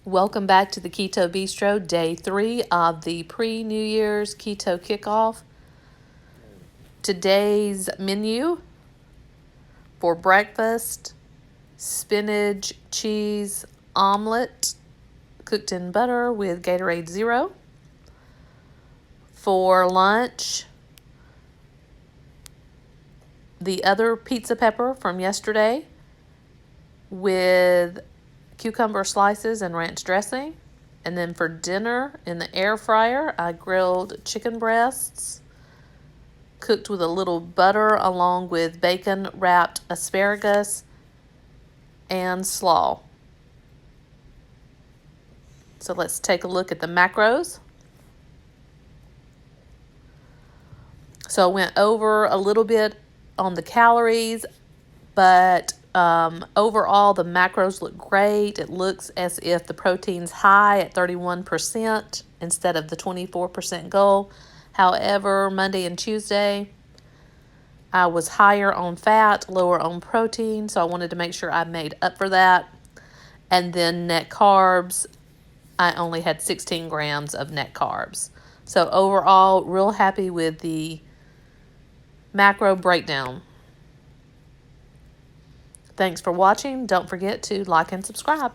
Welcome back to the Keto Bistro, day 3 of the pre-New Year's Keto Kickoff. Today's menu for breakfast: spinach cheese omelet cooked in butter with Gatorade Zero. For lunch, the other pizza pepper from yesterday with cucumber slices and ranch dressing. And then for dinner in the air fryer, I grilled chicken breasts cooked with a little butter along with bacon wrapped asparagus and slaw. So let's take a look at the macros. So I went over a little bit on the calories, but overall the macros look great. It looks as if the protein's high at 31% instead of the 24% goal. However, Monday and Tuesday, I was higher on fat, lower on protein, so I wanted to make sure I made up for that. And then net carbs, I only had 16 grams of net carbs. So overall, real happy with the macro breakdown. Thanks for watching. Don't forget to like and subscribe.